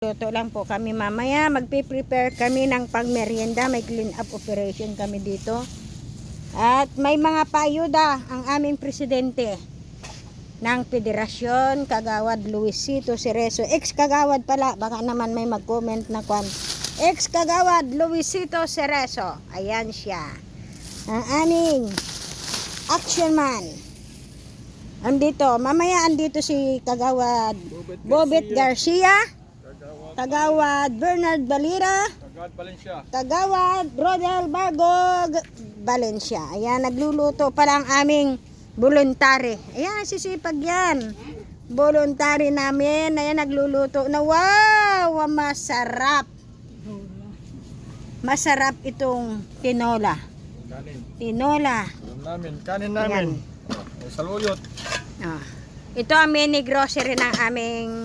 Luto lang po kami mamaya. Magpe-prepare kami ng pangmerienda. May clean up operation kami dito. At may mga paayuda ang aming presidente ng Federasyon, Kagawad Luisito Cerezo. Ex-Kagawad pala. Baka naman may mag-comment na kwan. Ex-Kagawad Luisito Cerezo. Ayan siya. Ang aming action man. Andito. Mamaya andito si Kagawad Bobet Garcia. Kagawad Bernard Balira, Kagawad Valencia, Kagawad Rodel Bagog Valencia. Ayan, nagluluto pa lang aming voluntary. Ayan, sisipag yan. Voluntary namin. Ayan, nagluluto na. Wow, masarap. Masarap itong tinola. kanin. Tinola. Kanin namin. Saluyot. Ah. Ito ang mini grocery ng aming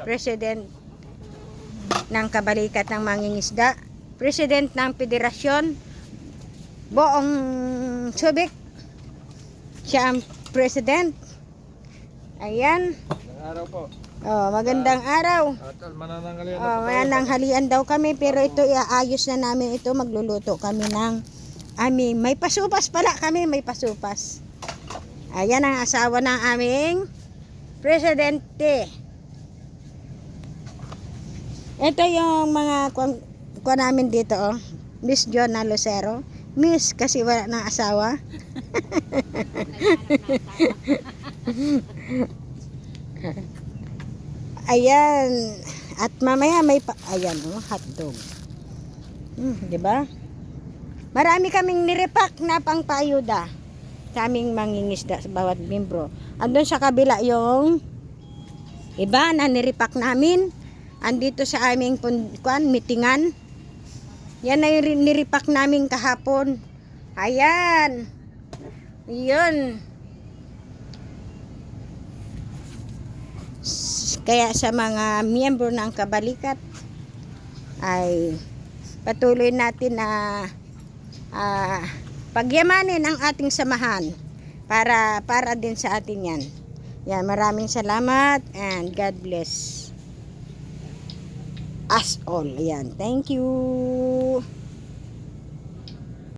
president ng Kabalikat ng Mangingisda, president ng Federasyon, Boong Subic, siya ang president. Ayan. Magandang araw po. Oh, magandang araw. At manananghalian Oh, manananghalian daw kami, pero ito iaayos na namin ito. Magluluto kami ng may pasupas pala kami, may pasupas. Ayan ang asawa ng aming presidente. Ito yung mga kuha namin dito, oh. Miss Jonah Lucero. Miss kasi wala ng asawa. Ayan. At mamaya may ayan, oh, hotdog. Di ba? Marami kaming nirepack na pangpayuda sa aming mangingisda sa bawat membro. Andun sa kabila yung iba na nirepack namin. Andito sa aming mitingan. Yan na yung niripak namin kahapon. Ayan. Yun. Kaya sa mga miyembro ng Kabalikat ay patuloy natin na pagyamanin ang ating samahan para din sa atin yan. Yan, maraming salamat and God bless us all. Ayan, thank you.